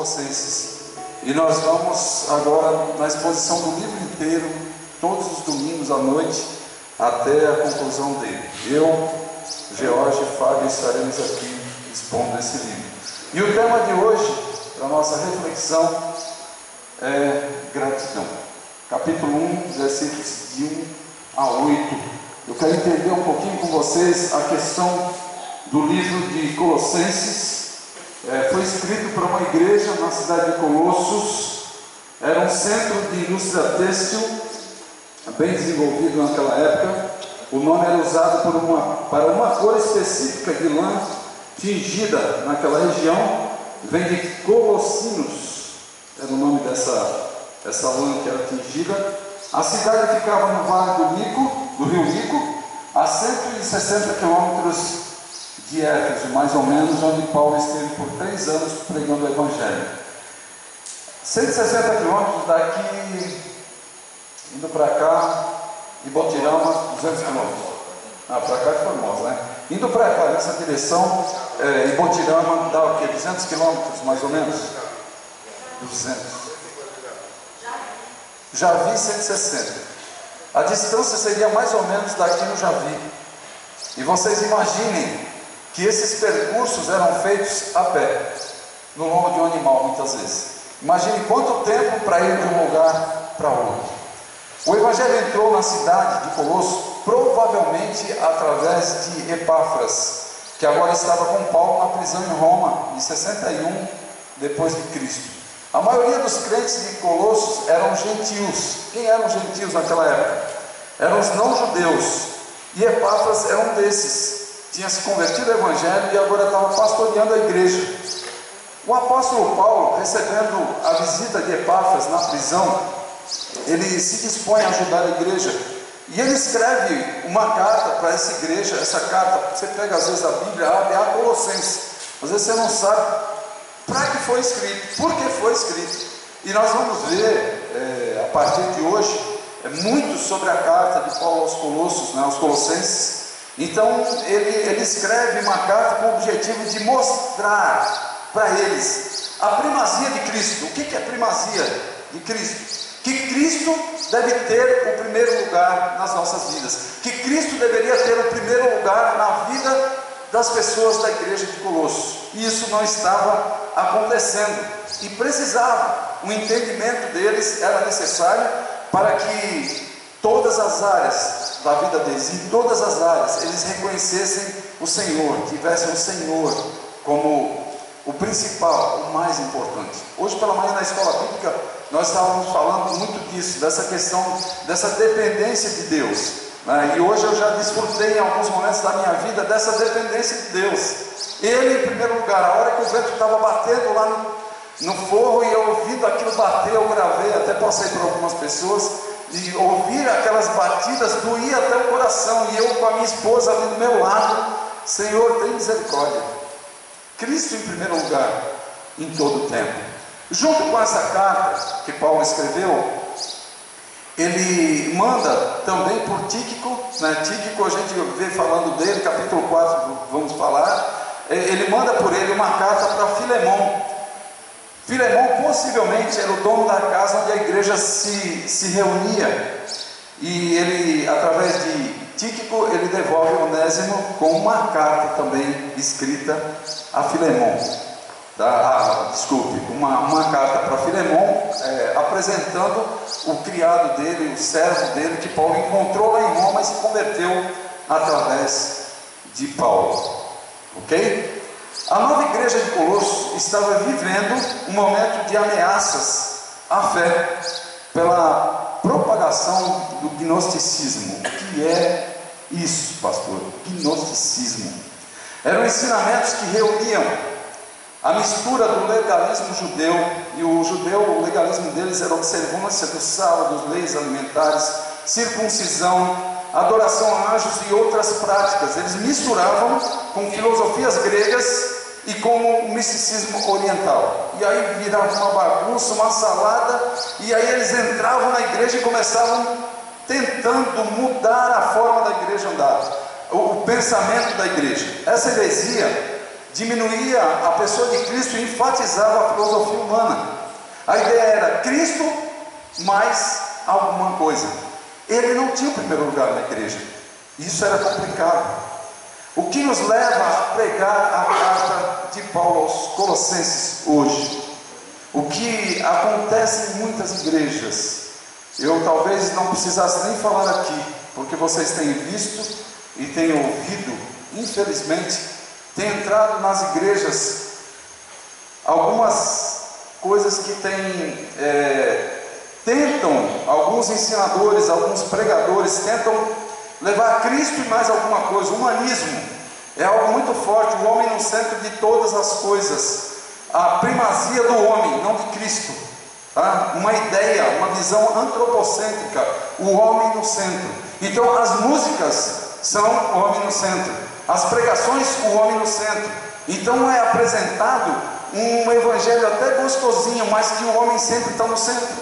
Colossenses. E nós vamos agora na exposição do livro inteiro, todos os domingos à noite, até a conclusão dele. Eu, George e Fábio estaremos aqui expondo esse livro. E o tema de hoje, para a nossa reflexão, é gratidão. Capítulo 1, versículos de 1 a 8. Eu quero entender um pouquinho com vocês a questão do livro de Colossenses. Foi escrito para uma igreja na cidade de Colossos. Era um centro de indústria têxtil, bem desenvolvido naquela época. O nome era usado para uma cor específica de lã tingida naquela região. Vem de Colossinus, era o nome dessa lã que era tingida. A cidade ficava no vale do rio Nico, a 160 quilômetros de Éfeso, mais ou menos, onde Paulo esteve por 3 anos pregando o Evangelho. 160 quilômetros daqui, indo para cá, e Botirama, 200 quilômetros. Para cá é Formosa, né? Indo para cá, nessa direção, Ibotirama dá o quê? 200 quilômetros, mais ou menos? 200. Javi, 160. A distância seria mais ou menos daqui no Javi. E vocês imaginem que esses percursos eram feitos a pé, no lombo de um animal, muitas vezes. Imagine quanto tempo para ir de um lugar para outro. O Evangelho entrou na cidade de Colosso, provavelmente através de Epáfras, que agora estava com Paulo na prisão em Roma, em 61 depois de Cristo. A maioria dos crentes de Colossos eram gentios. Quem eram gentios naquela época? Eram os não-judeus. E Epáfras era um desses. Tinha se convertido ao Evangelho e agora estava pastoreando a igreja. O apóstolo Paulo, recebendo a visita de Epáfras na prisão, ele se dispõe a ajudar a igreja. E ele escreve uma carta para essa igreja. Essa carta, você pega às vezes a Bíblia, abre a Colossenses. Às vezes você não sabe para que foi escrito, por que foi escrito. E nós vamos ver, a partir de hoje, muito sobre a carta de Paulo aos Colossos, né, aos Colossenses. Então ele escreve uma carta com o objetivo de mostrar para eles a primazia de Cristo. O que é a primazia de Cristo? Que Cristo deve ter o primeiro lugar nas nossas vidas, que Cristo deveria ter o primeiro lugar na vida das pessoas da igreja de Colossos. E isso não estava acontecendo, e precisava, o entendimento deles era necessário para que todas as áreas da vida deles, em todas as áreas, eles reconhecessem o Senhor, tivessem o Senhor como o principal, o mais importante. Hoje pela manhã na escola bíblica nós estávamos falando muito disso, dessa questão, dessa dependência de Deus, né? E hoje eu já desfrutei em alguns momentos da minha vida dessa dependência de Deus. Ele em primeiro lugar. A hora que o vento estava batendo lá no forro e eu ouvindo aquilo bater, eu gravei, até passei para algumas pessoas, e ouvir aquelas batidas doía até o coração, e eu com a minha esposa ali do meu lado. Senhor, tem misericórdia. Cristo em primeiro lugar, em todo o tempo. Junto com essa carta que Paulo escreveu, ele manda também por Tíquico, né? Tíquico a gente vê falando dele, capítulo 4 vamos falar. Ele manda por ele uma carta para Filemão. Filemão possivelmente era o dono da casa onde a igreja se reunia. E ele, através de Tíquico, ele devolve Onésimo com uma carta também escrita a Filemão. Uma carta para Filemão, apresentando o criado dele, o servo dele, que Paulo encontrou lá em Roma e se converteu através de Paulo. Ok? A nova igreja de Colossos estava vivendo um momento de ameaças à fé pela propagação do gnosticismo. O que é isso, pastor? Gnosticismo. Eram ensinamentos que reuniam a mistura do legalismo judeu, e o legalismo deles era a observância do sábado, leis alimentares, circuncisão, adoração a anjos e outras práticas. Eles misturavam com filosofias gregas e com o misticismo oriental. E aí virava uma bagunça, uma salada, e aí eles entravam na igreja e começavam tentando mudar a forma da igreja andar, o pensamento da igreja. Essa heresia diminuía a pessoa de Cristo e enfatizava a filosofia humana. A ideia era Cristo mais alguma coisa. Ele não tinha o primeiro lugar na igreja. Isso era complicado. O que nos leva a pregar a carta de Paulo aos Colossenses hoje? O que acontece em muitas igrejas, eu talvez não precisasse nem falar aqui, porque vocês têm visto e têm ouvido, infelizmente, tem entrado nas igrejas algumas coisas que tentam, alguns ensinadores, alguns pregadores tentam levar Cristo e mais alguma coisa. O humanismo é algo muito forte, o homem no centro de todas as coisas, a primazia do homem, não de Cristo, tá? Uma ideia, uma visão antropocêntrica, o homem no centro. Então as músicas são o homem no centro, as pregações, o homem no centro. Então é apresentado um evangelho até gostosinho, mas que o homem sempre está no centro.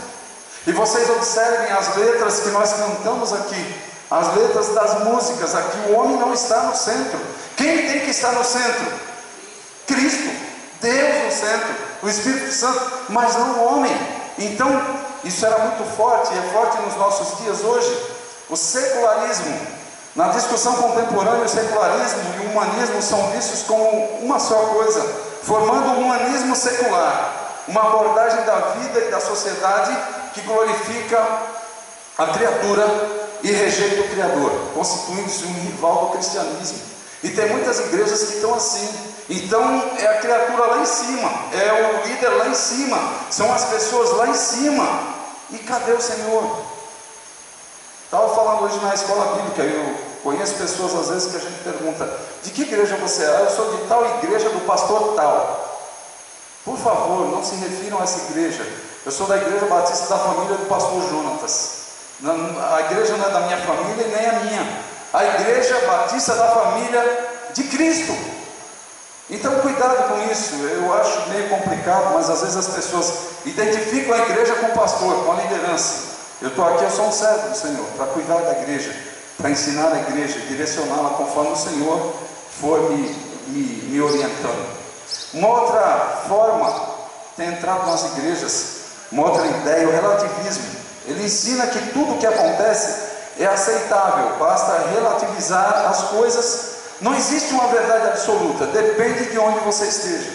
E vocês observem as letras que nós cantamos aqui, as letras das músicas aqui, o homem não está no centro. Quem tem que estar no centro? Cristo, Deus no centro, o Espírito Santo, mas não o homem. Então isso era muito forte, e é forte nos nossos dias hoje. O secularismo, na discussão contemporânea, o secularismo e o humanismo são vistos como uma só coisa, formando um humanismo secular, uma abordagem da vida e da sociedade que glorifica a criatura e rejeita o Criador, constituindo-se um rival do cristianismo. E tem muitas igrejas que estão assim. Então é a criatura lá em cima, é o líder lá em cima, são as pessoas lá em cima. E cadê o Senhor? Estava falando hoje na escola bíblica, eu conheço pessoas às vezes que a gente pergunta: de que igreja você é? Eu sou de tal igreja do pastor tal. Por favor, não se refiram a essa igreja. Eu sou da igreja batista da família do pastor Jonatas. A igreja não é da minha família e nem a minha. A igreja batista da família de Cristo. Então cuidado com isso. Eu acho meio complicado, mas às vezes as pessoas identificam a igreja com o pastor, com a liderança. Eu estou aqui, eu sou um servo do Senhor, para cuidar da igreja, para ensinar a igreja, direcioná-la conforme o Senhor for me orientando. Uma outra forma tem entrado nas igrejas, uma outra ideia, o relativismo. Ele ensina que tudo o que acontece é aceitável, basta relativizar as coisas. Não existe uma verdade absoluta, depende de onde você esteja.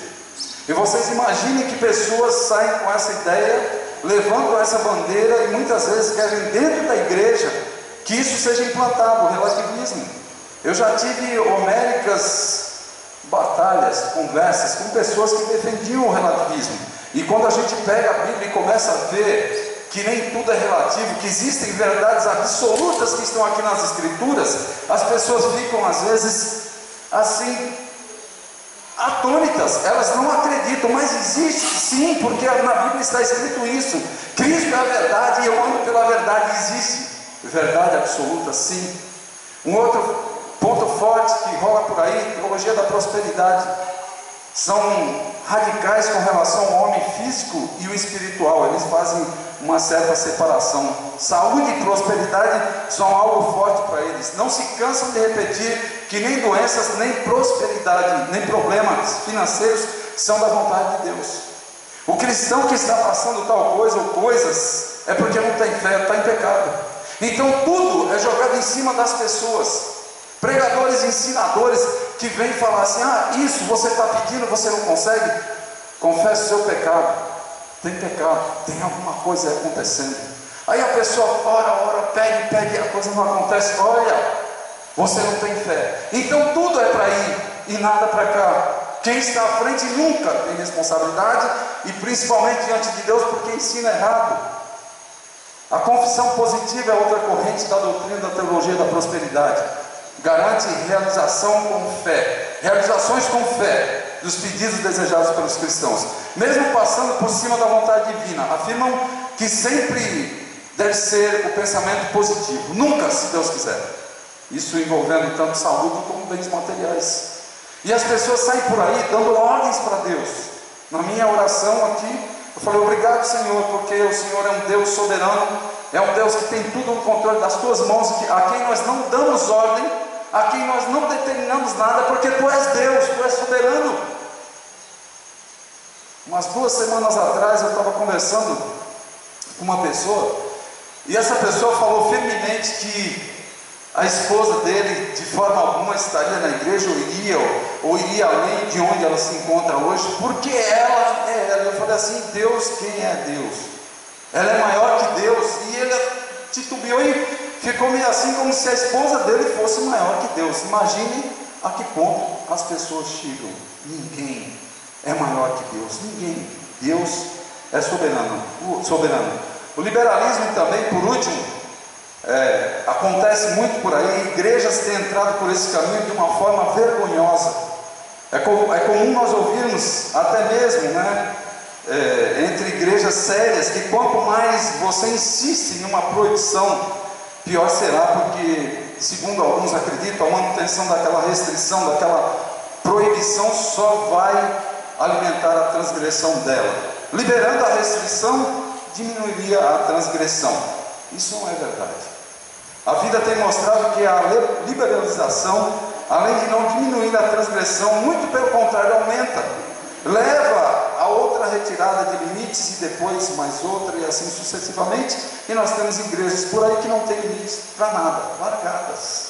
E vocês imaginem que pessoas saem com essa ideia, levantam essa bandeira e muitas vezes querem dentro da igreja que isso seja implantado, o relativismo. Eu já tive homéricas batalhas, conversas com pessoas que defendiam o relativismo. E quando a gente pega a Bíblia e começa a ver que nem tudo é relativo, que existem verdades absolutas que estão aqui nas Escrituras, as pessoas ficam às vezes assim, atônitas, elas não acreditam, mas existe sim, porque na Bíblia está escrito isso. Cristo é a verdade e eu ando pela verdade. Existe verdade absoluta, sim. Um outro ponto forte que rola por aí, teologia da prosperidade. São radicais com relação ao homem físico e o espiritual. Eles fazem uma certa separação. Saúde e prosperidade são algo forte para eles. Não se cansam de repetir que nem doenças, nem prosperidade, nem problemas financeiros são da vontade de Deus. O cristão que está passando tal coisa ou coisas é porque não tem fé, está em pecado. Então tudo é jogado em cima das pessoas. Pregadores e ensinadores que vêm falar assim: ah, isso você está pedindo, você não consegue. Confesse o seu pecado. Tem pecado, tem alguma coisa acontecendo. Aí a pessoa ora, pede, a coisa não acontece. Olha, você não tem fé. Então tudo é para ir e nada para cá. Quem está à frente nunca tem responsabilidade, e principalmente diante de Deus, porque ensina errado. A confissão positiva é outra corrente da doutrina da teologia da prosperidade. Garante realização com fé, realizações com fé dos pedidos desejados pelos cristãos, mesmo passando por cima da vontade divina. Afirmam que sempre deve ser o pensamento positivo, nunca se Deus quiser. Isso envolvendo tanto saúde como bens materiais. E as pessoas saem por aí dando ordens para Deus. Na minha oração aqui, eu falei: obrigado, Senhor, porque o Senhor é um Deus soberano, é um Deus que tem tudo no controle das tuas mãos, a quem nós não damos ordem, a quem nós não determinamos nada, porque Tu és Deus, Tu és soberano. Umas 2 semanas atrás eu estava conversando com uma pessoa, e essa pessoa falou firmemente que a esposa dele, de forma alguma, estaria na igreja, ou iria além de onde ela se encontra hoje, porque ela é ela. Eu falei assim: Deus, quem é Deus? Ela é maior que Deus. E ele titubeou e ficou meio assim, como se a esposa dele fosse maior que Deus. Imagine a que ponto as pessoas chegam. Ninguém é maior que Deus, ninguém. Deus é soberano. O liberalismo também, por último, acontece muito por aí. Igrejas têm entrado por esse caminho de uma forma vergonhosa. É comum nós ouvirmos, até mesmo, entre igrejas sérias, que quanto mais você insiste em uma proibição, pior será, porque, segundo alguns acreditam, a manutenção daquela restrição, daquela proibição, só vai alimentar a transgressão dela. Liberando a restrição, diminuiria a transgressão. Isso não é verdade. A vida tem mostrado que a liberalização, além de não diminuir a transgressão, muito pelo contrário, aumenta. Leva a outra retirada de limites, e depois mais outra, e assim sucessivamente. E nós temos igrejas por aí que não tem limites para nada, largadas.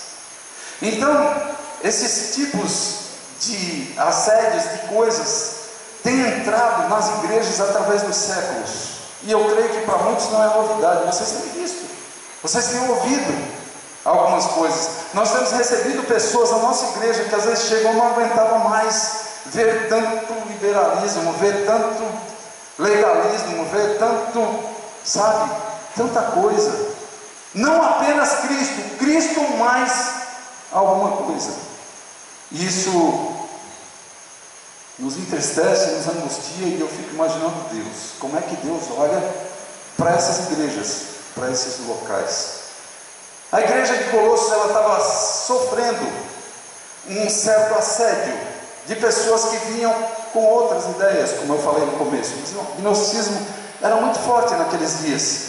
Então, esses tipos de assédios, de coisas, têm entrado nas igrejas através dos séculos. E eu creio que para muitos não é novidade. Vocês têm visto, vocês têm ouvido algumas coisas. Nós temos recebido pessoas na nossa igreja que às vezes chegam e não aguentavam mais ver tanto liberalismo, ver tanto legalismo, ver tanto, sabe, tanta coisa. Não apenas Cristo mais alguma coisa. Isso nos entristece, nos angustia, e eu fico imaginando Deus. Como é que Deus olha para essas igrejas, para esses locais? A igreja de Colossos, ela estava sofrendo um certo assédio de pessoas que vinham com outras ideias, como eu falei no começo. O gnosticismo era muito forte naqueles dias,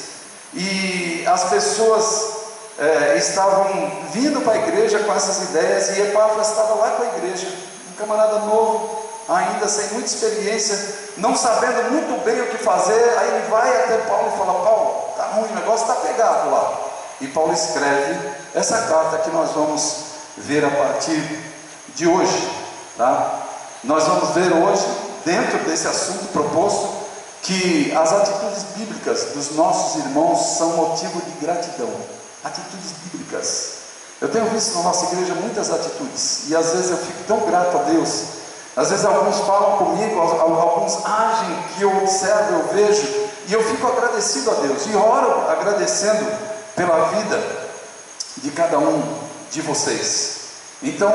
e as pessoas estavam vindo para a igreja com essas ideias, e Epáfras estava lá com a igreja, um camarada novo, ainda sem muita experiência, não sabendo muito bem o que fazer. Aí ele vai até Paulo e fala: Paulo, está ruim, o negócio está pegado lá. E Paulo escreve essa carta que nós vamos ver a partir de hoje, tá? Nós vamos ver hoje, dentro desse assunto proposto, que as atitudes bíblicas dos nossos irmãos são motivo de gratidão. Atitudes bíblicas. Eu tenho visto na nossa igreja muitas atitudes, e às vezes eu fico tão grato a Deus. Às vezes alguns falam comigo, alguns agem que eu observo, eu vejo, e eu fico agradecido a Deus, e oro agradecendo pela vida de cada um de vocês. Então,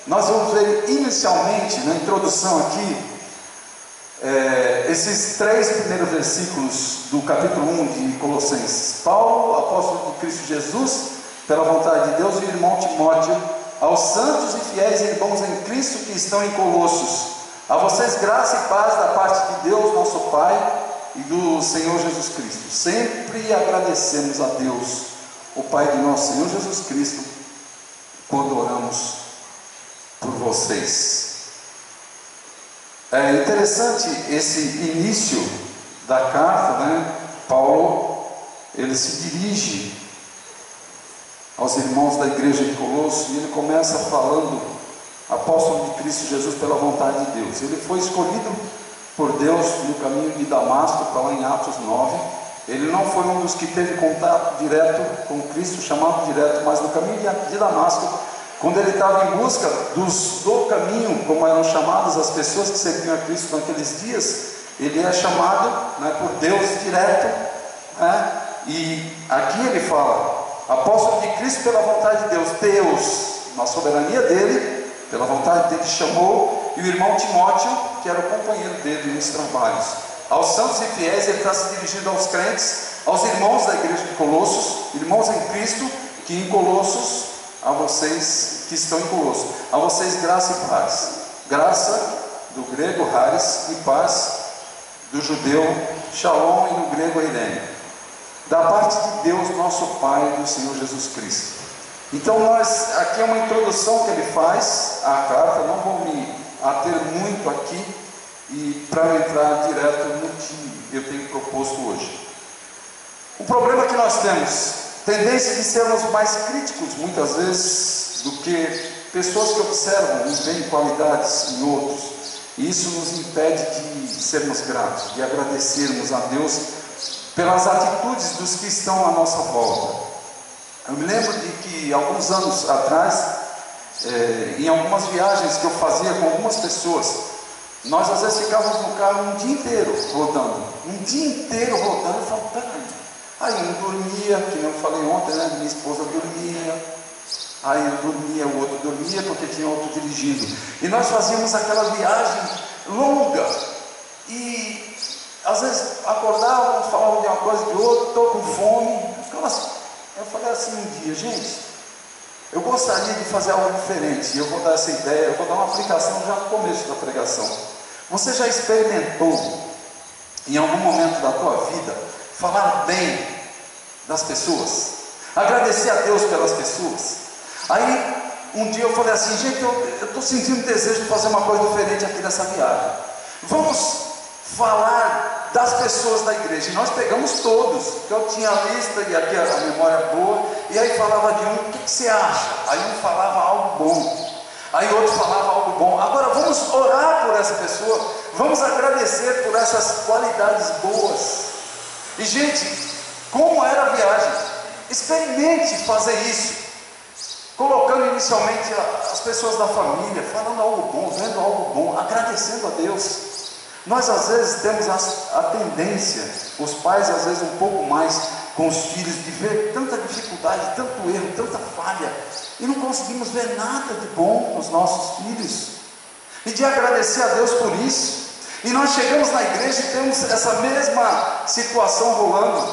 nós vamos ver inicialmente, na introdução aqui, esses 3 primeiros versículos do capítulo 1 de Colossenses. Paulo, apóstolo de Cristo Jesus, pela vontade de Deus, e o irmão Timóteo, aos santos e fiéis irmãos em Cristo que estão em Colossos, a vocês graça e paz da parte de Deus nosso Pai e do Senhor Jesus Cristo. Sempre agradecemos a Deus, o Pai de nosso Senhor Jesus Cristo, quando oramos por vocês. É interessante esse início da carta, Paulo, ele se dirige aos irmãos da igreja de Colossos, e ele começa falando: apóstolo de Cristo Jesus pela vontade de Deus. Ele foi escolhido por Deus no caminho de Damasco, está lá em Atos 9. Ele não foi um dos que teve contato direto com Cristo, chamado direto, mas no caminho de Damasco, quando ele estava em busca do caminho, como eram chamadas as pessoas que serviam a Cristo naqueles dias, ele é chamado por Deus direto, e aqui ele fala: apóstolo de Cristo pela vontade de Deus. Deus, na soberania dele, pela vontade dele, chamou, e o irmão Timóteo, que era o companheiro dele nos trabalhos. Aos santos e fiéis, ele está se dirigindo aos crentes, aos irmãos da igreja de Colossos, irmãos em Cristo, que em Colossos, a vocês que estão em Colossos, a vocês graça e paz. Graça, do grego haris, e paz, do judeu shalom, e do grego eirene, da parte de Deus nosso Pai e do Senhor Jesus Cristo. Então aqui é uma introdução que ele faz à carta, não vou me ater muito aqui, e para entrar direto no que eu tenho proposto hoje. O problema que nós temos, tendência de sermos mais críticos muitas vezes do que pessoas que observam e veem qualidades em outros, e isso nos impede de sermos gratos, de agradecermos a Deus pelas atitudes dos que estão à nossa volta. Eu me lembro de que alguns anos atrás, em algumas viagens que eu fazia com algumas pessoas, nós às vezes ficávamos no carro um dia inteiro rodando, eu falava, peraí. Aí um dormia, que nem eu falei ontem, né? Minha esposa dormia, aí eu dormia, o outro dormia porque tinha outro dirigindo, e nós fazíamos aquela viagem longa, e às vezes acordávamos, falávamos de uma coisa de outra, estou com fome, eu falei assim um dia, gente, eu gostaria de fazer algo diferente, e eu vou dar essa ideia, eu vou dar uma aplicação já no começo da pregação. Você já experimentou, em algum momento da tua vida, falar bem das pessoas, agradecer a Deus pelas pessoas? Aí um dia eu falei assim, gente, eu estou sentindo desejo de fazer uma coisa diferente aqui nessa viagem, vamos falar das pessoas da igreja. E nós pegamos todos, porque eu tinha a lista e aqui a memória boa, e aí falava de um, o que você acha? Aí um falava algo bom, aí outro falava algo bom. Agora vamos orar por essa pessoa, vamos agradecer por essas qualidades boas. E gente, como era a viagem? Experimente fazer isso, colocando inicialmente as pessoas da família, falando algo bom, vendo algo bom, agradecendo a Deus. Nós às vezes temos a tendência, os pais às vezes um pouco mais com os filhos, de ver tanta dificuldade, tanto erro, tanta falha, e não conseguimos ver nada de bom nos nossos filhos, e de agradecer a Deus por isso. E nós chegamos na igreja e temos essa mesma situação rolando.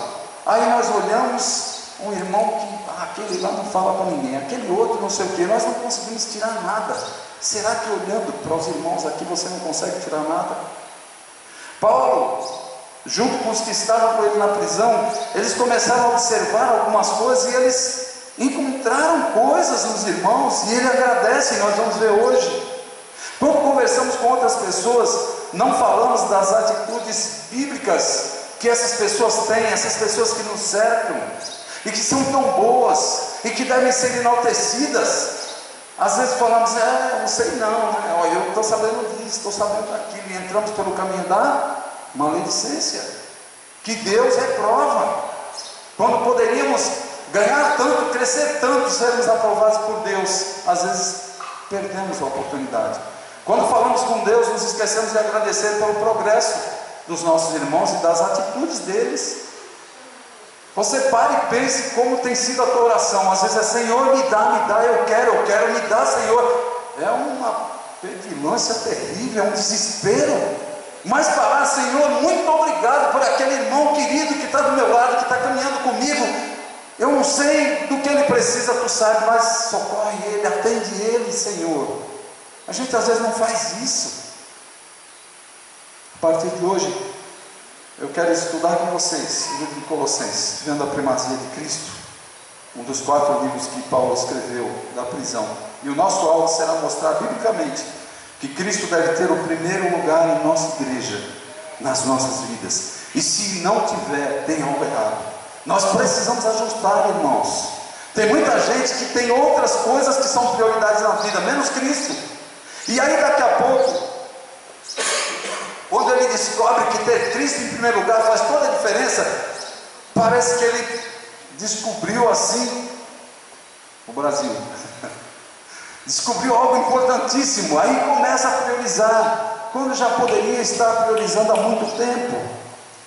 Aí nós olhamos um irmão que, aquele lá não fala com ninguém, aquele outro não sei o que, nós não conseguimos tirar nada. Será que olhando para os irmãos aqui você não consegue tirar nada? Paulo, junto com os que estavam com ele na prisão, eles começaram a observar algumas coisas e eles encontraram coisas nos irmãos, e ele agradece, nós vamos ver hoje. Quando conversamos com outras pessoas, não falamos das atitudes bíblicas que essas pessoas têm, essas pessoas que nos cercam, e que são tão boas, e que devem ser enaltecidas. Às vezes falamos, não sei não, né? Eu estou sabendo disso, estou sabendo daquilo, e entramos pelo caminho da maledicência, que Deus reprova, quando poderíamos ganhar tanto, crescer tanto, sermos aprovados por Deus, às vezes perdemos a oportunidade. Quando falamos com Deus, nos esquecemos de agradecer pelo progresso dos nossos irmãos e das atitudes deles. Você pare e pense como tem sido a tua oração. Às vezes é, Senhor, me dá, eu quero, me dá, Senhor. É uma pedilância terrível, é um desespero. Mas falar, Senhor, muito obrigado por aquele irmão querido que está do meu lado, que está caminhando comigo. Eu não sei do que ele precisa, tu sabe, mas socorre ele, atende ele, Senhor. A gente às vezes não faz isso. A partir de hoje, eu quero estudar com vocês o livro de Colossenses, vendo a primazia de Cristo, um dos 4 livros que Paulo escreveu da prisão. E o nosso alvo será mostrar biblicamente que Cristo deve ter o primeiro lugar em nossa igreja, nas nossas vidas. E se não tiver, tem algo errado. Nós precisamos ajustar, irmãos. Tem muita gente que tem outras coisas que são prioridades na vida, menos Cristo. E aí daqui a pouco, quando ele descobre que ter Cristo em primeiro lugar faz toda a diferença, parece que ele descobriu assim o Brasil. Descobriu algo importantíssimo, aí começa a priorizar, quando já poderia estar priorizando há muito tempo.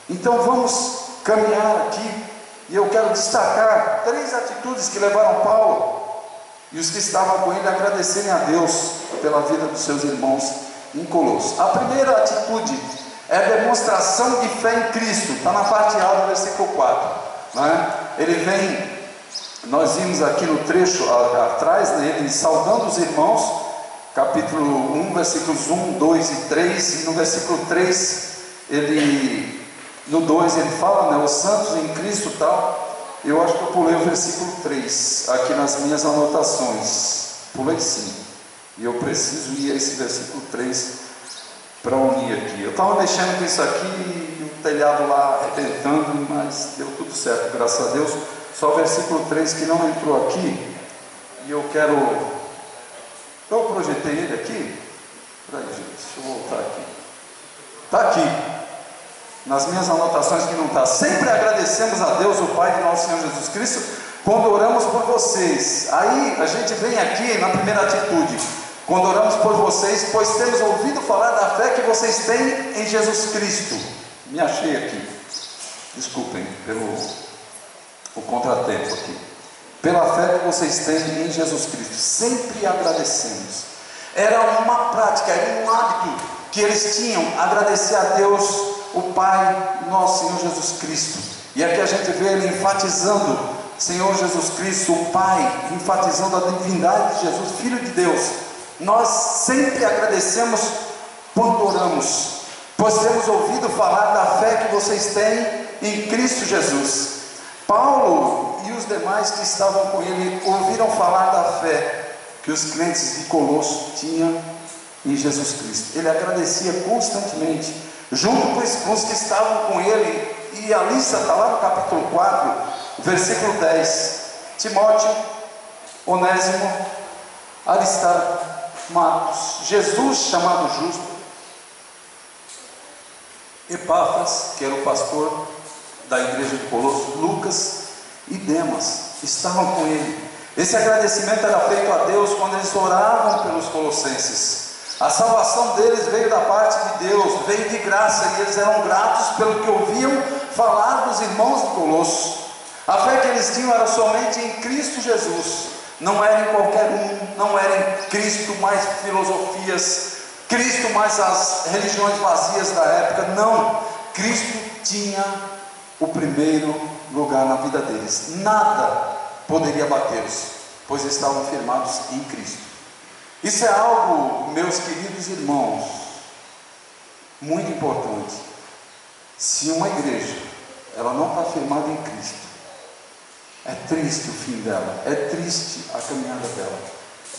Então vamos caminhar aqui, e eu quero destacar 3 atitudes que levaram Paulo e os que estavam com ele a agradecerem a Deus pela vida dos seus irmãos em Colossos. A primeira atitude é a demonstração de fé em Cristo, está na parte A do versículo 4, né? Ele vem, nós vimos aqui no trecho atrás, né, ele saudando os irmãos, capítulo 1, versículos 1, 2 e 3, e no versículo 3, no 2 ele fala, né, os santos em Cristo tal, Eu acho que eu pulei o versículo 3 aqui nas minhas anotações. Pulei sim. E eu preciso ir a esse versículo 3 para unir aqui. Eu estava mexendo com isso aqui e o telhado lá arrebentando, mas deu tudo certo, graças a Deus. Só o versículo 3 que não entrou aqui. E eu quero... Eu projetei ele aqui. Peraí, gente, deixa eu voltar aqui. Está aqui. Nas minhas anotações que não está. Sempre agradecemos a Deus, o Pai de nosso Senhor Jesus Cristo, quando oramos por vocês. Aí a gente vem aqui na primeira atitude. Quando oramos por vocês, pois temos ouvido falar da fé que vocês têm em Jesus Cristo. Me achei aqui. Desculpem pelo o contratempo aqui. Pela fé que vocês têm em Jesus Cristo. Sempre agradecemos. Era uma prática, era um hábito que eles tinham, agradecer a Deus, o Pai, nosso Senhor Jesus Cristo. E aqui a gente vê ele enfatizando, Senhor Jesus Cristo, o Pai, enfatizando a divindade de Jesus, Filho de Deus. Nós sempre agradecemos quando oramos, pois temos ouvido falar da fé que vocês têm em Cristo Jesus. Paulo e os demais que estavam com ele ouviram falar da fé que os crentes de Colosso tinham em Jesus Cristo. Ele agradecia constantemente, junto com os que estavam com ele, e a lista está lá no capítulo 4, versículo 10. Timóteo, Onésimo, Aristarco, Marcos, Jesus chamado Justo, Epáfras, que era o pastor da igreja de Colosso, Lucas e Demas estavam com ele. Esse agradecimento era feito a Deus quando eles oravam pelos colossenses. A salvação deles veio da parte de Deus, veio de graça, e eles eram gratos pelo que ouviam falar dos irmãos de Colosso. A fé que eles tinham era somente em Cristo Jesus, não era em qualquer um, não era em Cristo mais filosofias, Cristo mais as religiões vazias da época, não. Cristo tinha o primeiro lugar na vida deles. Nada poderia batê-los, pois estavam firmados em Cristo. Isso é algo, meus queridos irmãos, muito importante. Se uma igreja ela não está firmada em Cristo, é triste o fim dela, é triste a caminhada dela.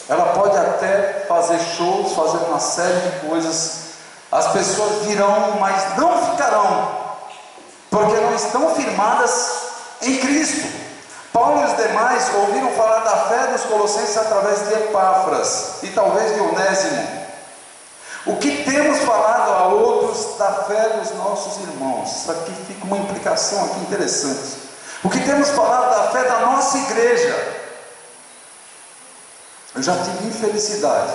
Ela pode até fazer shows, fazer uma série de coisas, as pessoas virão, mas não ficarão, porque não estão firmadas em Cristo. Paulo e os demais ouviram falar da fé dos colossenses através de Epáfras e talvez de Onésimo. O que temos falado a outros da fé dos nossos irmãos? Isso aqui fica uma implicação aqui interessante. O que temos falado da fé da nossa igreja? Eu já tive infelicidade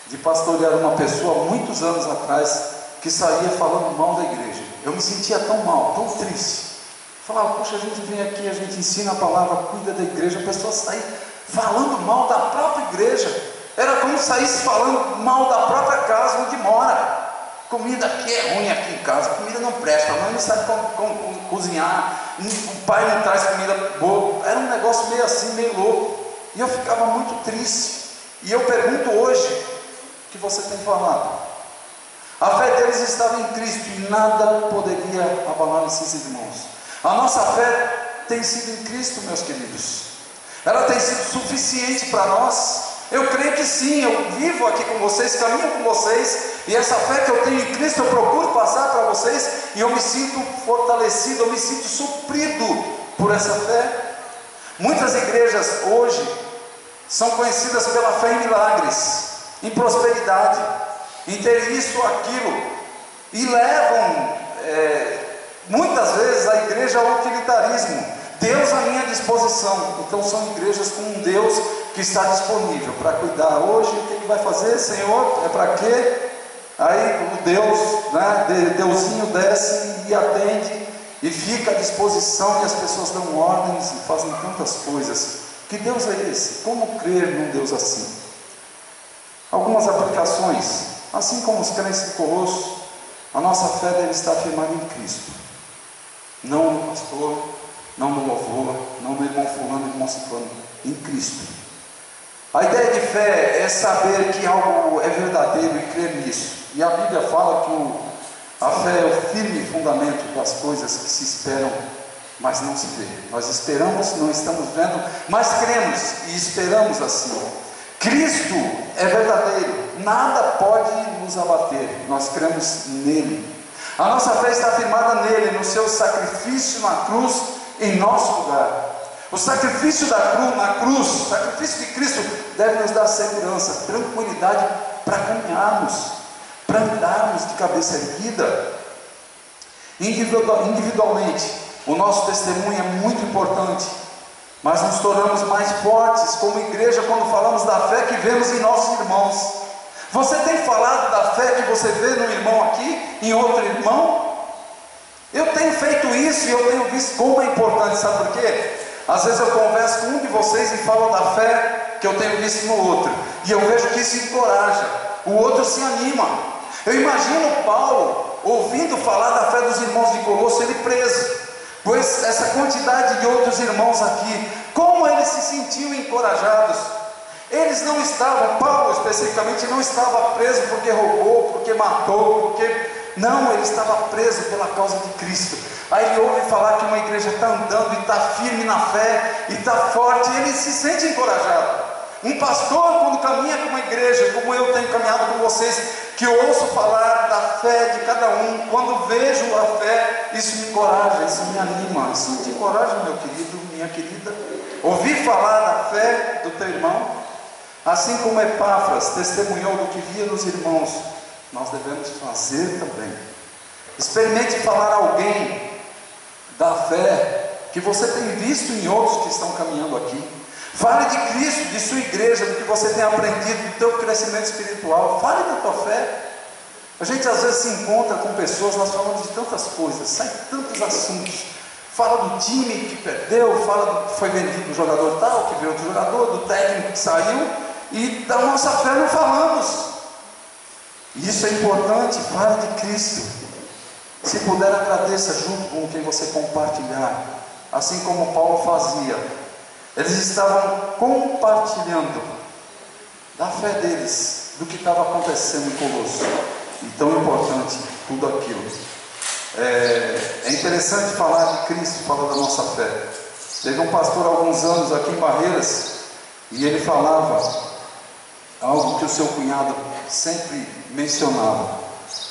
de pastorear uma pessoa muitos anos atrás que saía falando mal da igreja. Eu me sentia tão mal, tão triste. Falava, poxa, a gente vem aqui, a gente ensina a palavra, cuida da igreja, a pessoa sai falando mal da própria igreja. Era como se saísse falando mal da própria casa onde mora. Comida aqui é ruim aqui em casa, comida não presta, a mãe não sabe como cozinhar, o pai não traz comida boa. Era um negócio meio assim, meio louco. E eu ficava muito triste. E eu pergunto hoje, o que você tem falado? A fé deles estava em Cristo e nada poderia abalar esses irmãos. A nossa fé tem sido em Cristo, meus queridos. Ela tem sido suficiente para nós. Eu creio que sim, eu vivo aqui com vocês, caminho com vocês, e essa fé que eu tenho em Cristo, eu procuro passar para vocês, e eu me sinto fortalecido, eu me sinto suprido por essa fé. Muitas igrejas hoje são conhecidas pela fé em milagres, em prosperidade, em ter isso ou aquilo, e levam muitas vezes a igreja ao utilitarismo. Deus à minha disposição. Então são igrejas com um Deus que está disponível para cuidar. Hoje o que ele vai fazer, Senhor? É para quê? Aí o Deus, né, Deusinho desce e atende e fica à disposição, e as pessoas dão ordens e fazem tantas coisas. Que Deus é esse? Como crer num Deus assim? Algumas aplicações. Assim como os crentes de Colosso, a nossa fé deve estar firmada em Cristo, não no pastor, não no louvor, não no irmão fulano e irmão ciclano, em Cristo. A ideia de fé é saber que algo é verdadeiro e crer nisso. E a Bíblia fala que a fé é o firme fundamento das coisas que se esperam mas não se vê. Nós esperamos, não estamos vendo, mas cremos e esperamos assim. Cristo é verdadeiro, nada pode nos abater, nós cremos nele. A nossa fé está firmada nele, no seu sacrifício na cruz, em nosso lugar. O sacrifício na cruz, o sacrifício de Cristo deve nos dar segurança, tranquilidade para caminharmos, para andarmos de cabeça erguida. Individualmente, o nosso testemunho é muito importante, mas nos tornamos mais fortes como igreja quando falamos da fé que vemos em nossos irmãos. Você tem falado da fé que você vê no irmão aqui, em outro irmão? Eu tenho feito isso e eu tenho visto como é importante, sabe por quê? Às vezes eu converso com um de vocês e falo da fé que eu tenho visto no outro, e eu vejo que isso encoraja, o outro se anima. Eu imagino Paulo ouvindo falar da fé dos irmãos de Colosso, ele preso, pois essa quantidade de outros irmãos aqui, como eles se sentiam encorajados. Eles não estavam, Paulo especificamente não estava preso porque roubou, porque matou, não, ele estava preso pela causa de Cristo. Aí ele ouve falar que uma igreja está andando e está firme na fé, e está forte, e ele se sente encorajado. Um pastor, quando caminha com uma igreja, como eu tenho caminhado com vocês, que eu ouço falar da fé de cada um, quando vejo a fé, isso me encoraja, isso me anima. Isso te encoraja, meu querido, minha querida? Ouvir falar da fé do teu irmão, assim como Epáfras testemunhou do que via nos irmãos, nós devemos fazer também. Experimente falar a alguém da fé que você tem visto em outros que estão caminhando aqui. Fale de Cristo, de sua igreja, do que você tem aprendido, do teu crescimento espiritual. Fale da tua fé. A gente às vezes se encontra com pessoas, nós falamos de tantas coisas, saem tantos assuntos. Fala do time que perdeu, fala do que foi vendido do jogador tal, que veio outro jogador, do técnico que saiu, e da nossa fé não falamos. Isso é importante, fale de Cristo. Se puder, agradeça junto com quem você compartilhar, assim como Paulo fazia. Eles estavam compartilhando da fé deles, do que estava acontecendo em Colosso. E tão importante tudo aquilo. É interessante falar de Cristo, falar da nossa fé. Teve um pastor há alguns anos aqui em Barreiras, e ele falava algo que o seu cunhado sempre mencionava: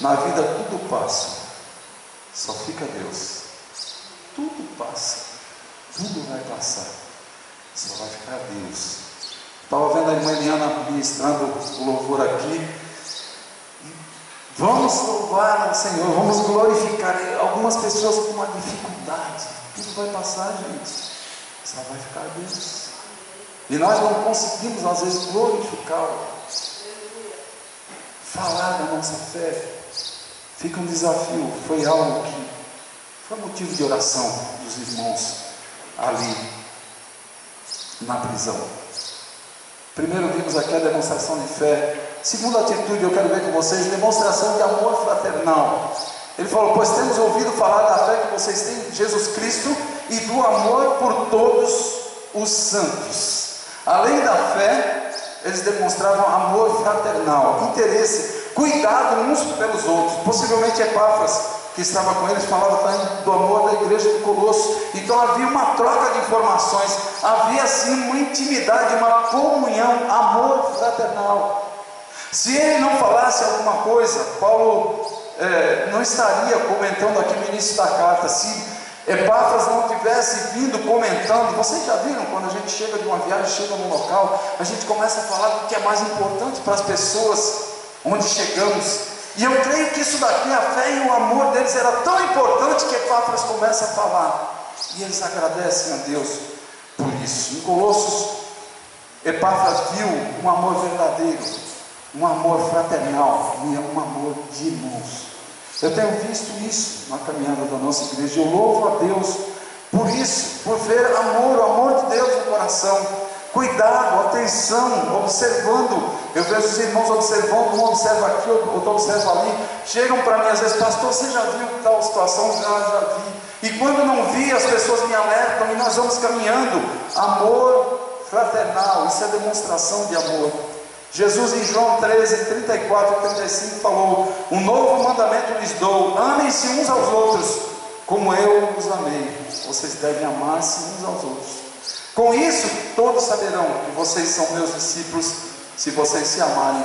na vida tudo passa, só fica Deus. Tudo passa, tudo vai passar, só vai ficar Deus. Estava vendo a irmã Eliana ministrando o louvor aqui. Vamos louvar ao Senhor, vamos glorificar. Algumas pessoas com uma dificuldade, tudo vai passar, gente, só vai ficar Deus. E nós não conseguimos às vezes glorificá-lo, falar da nossa fé. Fica um desafio. Foi algo que foi motivo de oração dos irmãos ali na prisão. Primeiro vimos aqui a demonstração de fé. Segunda atitude, eu quero ver com vocês, demonstração de amor fraternal. Ele falou: pois temos ouvido falar da fé que vocês têm em Jesus Cristo e do amor por todos os santos. Além da fé, eles demonstravam amor fraternal, interesse, cuidado uns pelos outros. Possivelmente Epáfras, que estava com eles, falava também do amor da igreja de Colosso. Então havia uma troca de informações, havia assim uma intimidade, uma comunhão, amor fraternal. Se ele não falasse alguma coisa, Paulo não estaria comentando aqui no início da carta. Se Epáfras não tivesse vindo comentando, vocês já viram quando a gente chega de uma viagem, chega num local, a gente começa a falar do que é mais importante para as pessoas onde chegamos. E eu creio que isso daqui, a fé e o amor deles era tão importante que Epáfras começa a falar, e eles agradecem a Deus por isso. Em Colossos, Epáfras viu um amor verdadeiro, um amor fraternal, um amor de irmãos. Eu tenho visto isso na caminhada da nossa igreja. Eu louvo a Deus por isso, por ver amor, o amor de Deus no coração, cuidado, atenção, observando. Eu vejo os irmãos observando, um observa aqui, outro observa ali. Chegam para mim às vezes: pastor, você já viu tal situação? Já vi. E quando não vi, as pessoas me alertam e nós vamos caminhando. Amor fraternal, isso é demonstração de amor. Jesus em João 13, 34 e 35 falou: um novo mandamento lhes dou, amem-se uns aos outros, como eu os amei. vocês devem amar-se uns aos outros. Com isso, todos saberão que vocês são meus discípulos, se vocês se amarem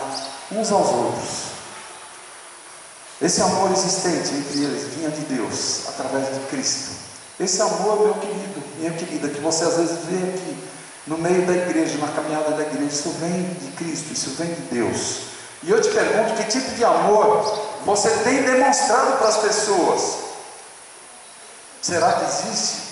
uns aos outros. Esse amor existente entre eles vinha de Deus, através de Cristo. Esse amor, meu querido, minha querida, que você às vezes vê aqui, no meio da igreja, na caminhada da igreja, isso vem de Cristo, isso vem de Deus. E eu te pergunto, que tipo de amor você tem demonstrado para as pessoas? Será que existe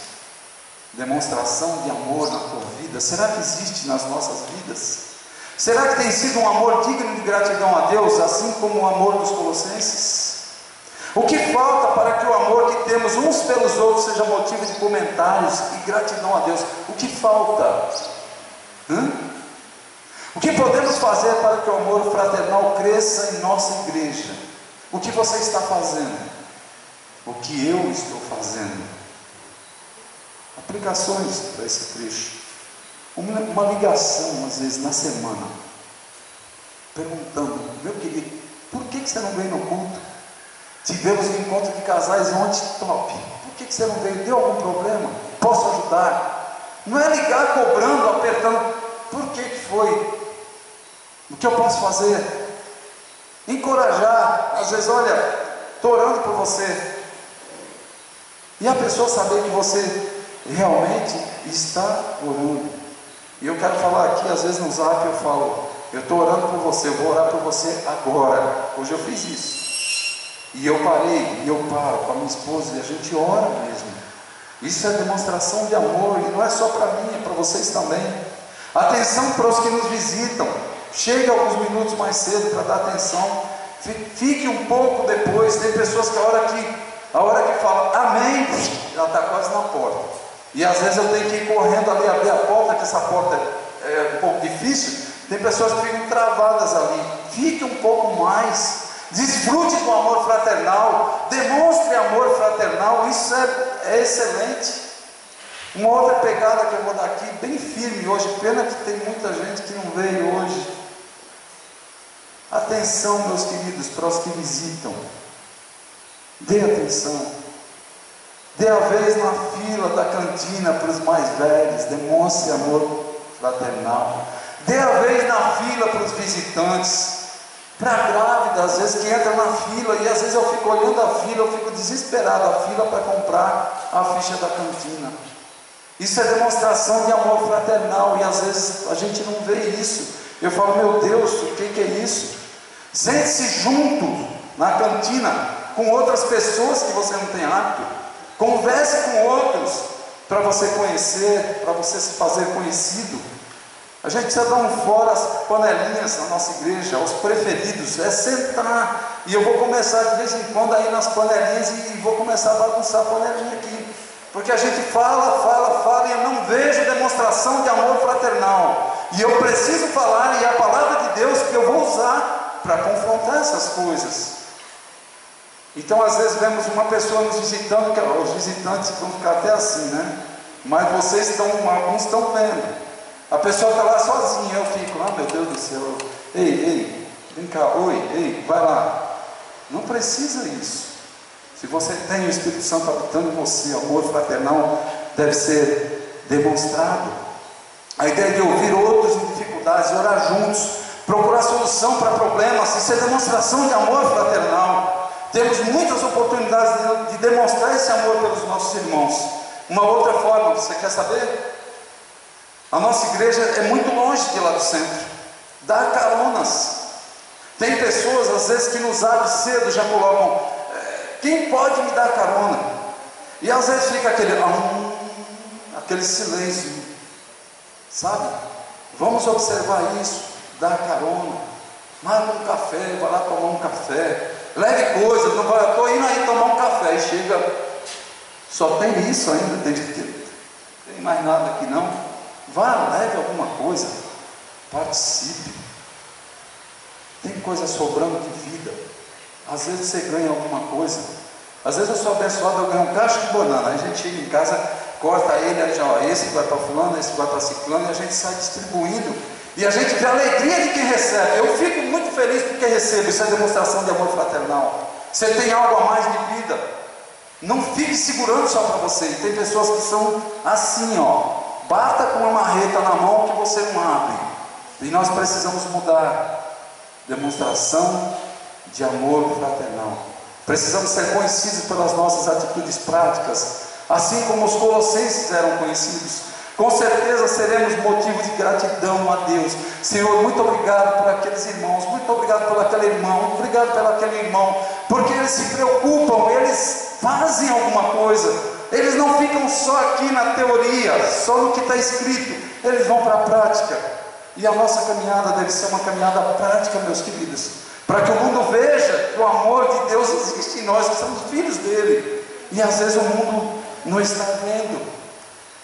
demonstração de amor na tua vida? Será que existe nas nossas vidas? Será que tem sido um amor digno de gratidão a Deus, assim como o amor dos colossenses? O que falta para que o amor que temos uns pelos outros seja motivo de comentários e gratidão a Deus? O que falta? O que podemos fazer para que o amor fraternal cresça em nossa igreja? O que você está fazendo? O que eu estou fazendo? Aplicações para esse trecho. Uma ligação, às vezes, na semana, perguntando: meu querido, por que você não veio no culto? Tivemos um encontro de casais ontem top. Por que você não veio? Deu algum problema? Posso ajudar? Não é ligar cobrando, apertando. Por que foi? O que eu posso fazer? Encorajar. Às vezes, olha, estou orando por você. E a pessoa saber que você realmente está orando. E eu quero falar aqui, às vezes no zap eu falo: eu estou orando por você, eu vou orar por você agora. Hoje eu fiz isso. E eu parei, e eu paro com a minha esposa, e a gente ora mesmo. Isso é demonstração de amor, e não é só para mim, é para vocês também. Atenção para os que nos visitam. Chegue alguns minutos mais cedo para dar atenção. Fique um pouco depois. Tem pessoas que a hora que fala amém, já está quase na porta. E às vezes eu tenho que ir correndo ali, abrir a porta, que essa porta é um pouco difícil. Tem pessoas que ficam travadas ali. Fique um pouco mais. Desfrute do amor fraternal. Demonstre amor fraternal. Isso é excelente. Uma outra pegada que eu vou dar aqui, bem firme hoje. Pena que tem muita gente que não veio hoje. Atenção, meus queridos, para os que visitam. Dê atenção. Dê a vez na fila da cantina para os mais velhos. Demonstre amor fraternal. Dê a vez na fila para os visitantes. Para a grávida, às vezes, que entra na fila, e às vezes eu fico olhando a fila, eu fico desesperado, a fila para comprar a ficha da cantina. Isso é demonstração de amor fraternal, e às vezes a gente não vê isso. Eu falo: meu Deus, o que é isso? Sente-se junto na cantina com outras pessoas que você não tem hábito. Converse com outros para você conhecer, para você se fazer conhecido. A gente precisa dar um fora às panelinhas na nossa igreja, aos preferidos. É sentar. E eu vou começar de vez em quando a ir nas panelinhas e vou começar a bagunçar a panelinha aqui. Porque a gente fala e eu não vejo demonstração de amor fraternal. E eu preciso falar, e é a palavra de Deus que eu vou usar para confrontar essas coisas. Então às vezes vemos uma pessoa nos visitando, que os visitantes vão ficar até assim, né? Mas alguns estão vendo. A pessoa está lá sozinha, eu fico: ah, meu Deus do céu, ei, vem cá, ei, vai lá. Não precisa isso. Se você tem o Espírito Santo habitando em você, amor fraternal deve ser demonstrado. A ideia de ouvir outros em dificuldades, orar juntos, procurar solução para problemas, isso é demonstração de amor fraternal. Temos muitas oportunidades de demonstrar esse amor pelos nossos irmãos. Uma outra forma, você quer saber? A nossa igreja é muito longe de lá do centro. Dá caronas. Tem pessoas, às vezes, que nos abrem cedo, já colocam: quem pode me dar carona? E às vezes fica aquele silêncio, sabe? Vamos observar isso. Dá carona. Marca um café, vai lá tomar um café. Leve coisas, não vai: estou indo aí tomar um café. E chega, só tem isso ainda, tem mais nada aqui não. Vá, leve alguma coisa, participe. Tem coisa sobrando de vida. Às vezes você ganha alguma coisa. Às vezes eu sou abençoado, eu ganho um cacho de banana. Aí a gente chega em casa, corta ele, aí já, ó, esse vai para fulano, esse vai para ciclano, e a gente sai distribuindo. E a gente vê a alegria de quem recebe. Eu fico muito feliz porque recebo. Isso é demonstração de amor fraternal. Você tem algo a mais de vida. Não fique segurando só para você. Tem pessoas que são assim, ó. Bata com uma marreta na mão que você não abre. E nós precisamos mudar. Demonstração de amor fraternal. Precisamos ser conhecidos pelas nossas atitudes práticas, assim como os colossenses eram conhecidos. Com certeza seremos motivo de gratidão a Deus. Senhor, muito obrigado por aqueles irmãos, muito obrigado por aquele irmão, obrigado pelo aquele irmão, porque eles se preocupam, eles fazem alguma coisa, eles não ficam só aqui na teoria, só no que está escrito, eles vão para a prática. E a nossa caminhada deve ser uma caminhada prática, meus queridos, para que o mundo veja que o amor de Deus existe em nós, que somos filhos dele, e às vezes o mundo não está vendo.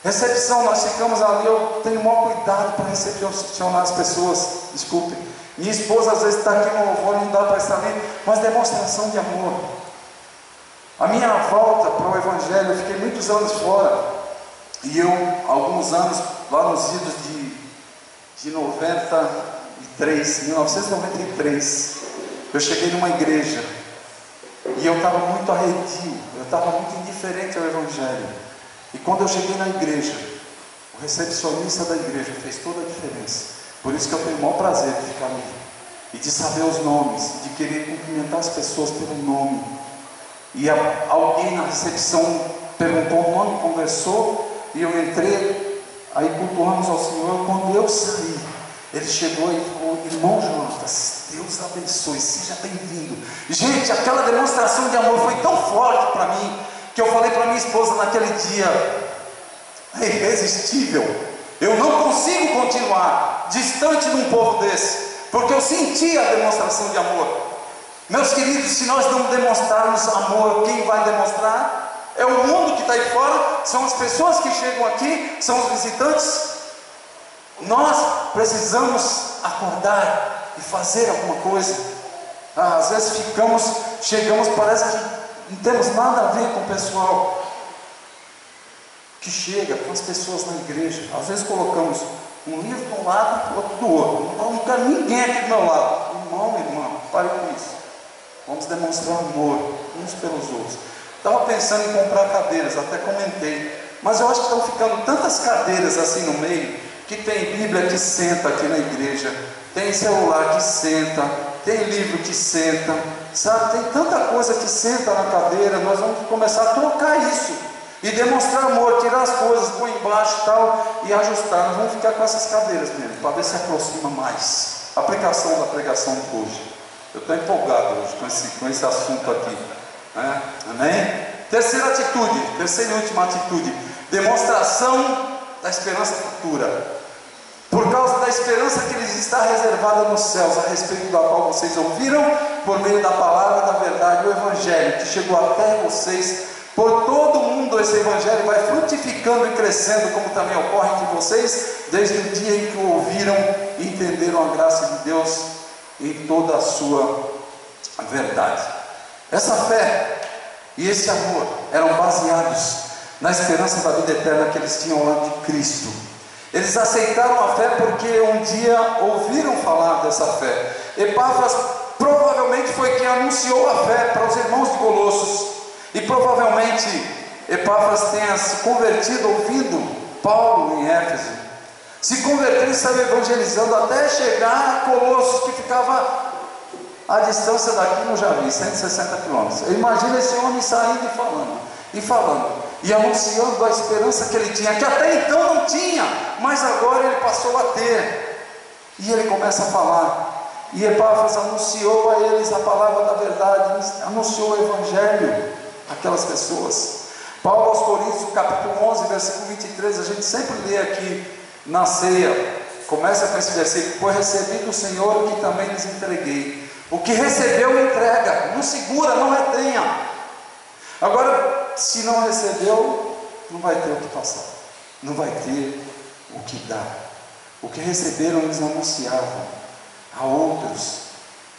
Recepção, nós ficamos ali, eu tenho o maior cuidado para recepcionar as pessoas. Desculpe, minha esposa às vezes está aqui no louvor, não dá para estar ali, mas demonstração de amor. A minha volta para o Evangelho, eu fiquei muitos anos fora, e eu, alguns anos, lá nos idos de 1993, eu cheguei numa igreja, e eu estava muito arredio, eu estava muito indiferente ao Evangelho. E quando eu cheguei na igreja, o recepcionista da igreja fez toda a diferença. Por isso que eu tenho o maior prazer de ficar ali, e de saber os nomes, de querer cumprimentar as pessoas pelo nome. E alguém na recepção perguntou o nome, conversou, e eu entrei, aí cultuamos ao Senhor. Quando eu saí, ele chegou e falou: irmão Jonas, Deus abençoe, seja bem-vindo. Gente, aquela demonstração de amor foi tão forte para mim, que eu falei para minha esposa naquele dia: é irresistível, eu não consigo continuar distante de um povo desse, porque eu senti a demonstração de amor. Meus queridos, se nós não demonstrarmos amor, quem vai demonstrar? É o mundo que está aí fora, são as pessoas que chegam aqui, são os visitantes. Nós precisamos acordar e fazer alguma coisa. Às vezes chegamos, parece que não temos nada a ver com o pessoal que chega, com as pessoas na igreja. Às vezes colocamos um livro de um lado e outro do outro. Não quero ninguém aqui do meu lado. Irmão, irmã, pare com isso. Vamos demonstrar amor uns pelos outros. Estava pensando em comprar cadeiras, até comentei, mas eu acho que estão ficando tantas cadeiras assim no meio, que tem Bíblia que senta aqui na igreja, tem celular que senta, tem livro que senta, sabe, tem tanta coisa que senta na cadeira. Nós vamos começar a trocar isso, e demonstrar amor, tirar as coisas, pôr embaixo e tal, e ajustar. Nós vamos ficar com essas cadeiras mesmo, para ver se aproxima mais. Aplicação da pregação de hoje. Eu estou empolgado hoje com esse assunto aqui, né? Amém? Terceira e última atitude, demonstração da esperança futura. Por causa da esperança que lhes está reservada nos céus, a respeito da qual vocês ouviram, por meio da palavra da verdade, o Evangelho, que chegou até vocês. Por todo o mundo esse Evangelho vai frutificando e crescendo, como também ocorre entre vocês, desde o dia em que o ouviram e entenderam a graça de Deus em toda a sua verdade. Essa fé e esse amor eram baseados na esperança da vida eterna que eles tinham ao lado de Cristo. Eles aceitaram a fé porque um dia ouviram falar dessa fé. Epáfras provavelmente foi quem anunciou a fé para os irmãos de Colossos, e provavelmente Epáfras tenha se convertido ouvindo Paulo em Éfeso. Se converteu e saiu evangelizando até chegar a Colossos, que ficava à distância daqui no Javi, 160 quilômetros. Imagina esse homem saindo e falando, e anunciando a esperança que ele tinha, que até então não tinha, mas agora ele passou a ter. E ele começa a falar, e Epáfras anunciou a eles a palavra da verdade, anunciou o Evangelho àquelas pessoas. Paulo aos Coríntios, capítulo 11, versículo 23, a gente sempre lê aqui na ceia, começa com esse versículo: foi recebido do Senhor o que também lhes entreguei. O que recebeu, entrega, não segura, não retenha. Agora, se não recebeu, não vai ter o que passar, não vai ter o que dar. O que receberam, eles anunciavam a outros,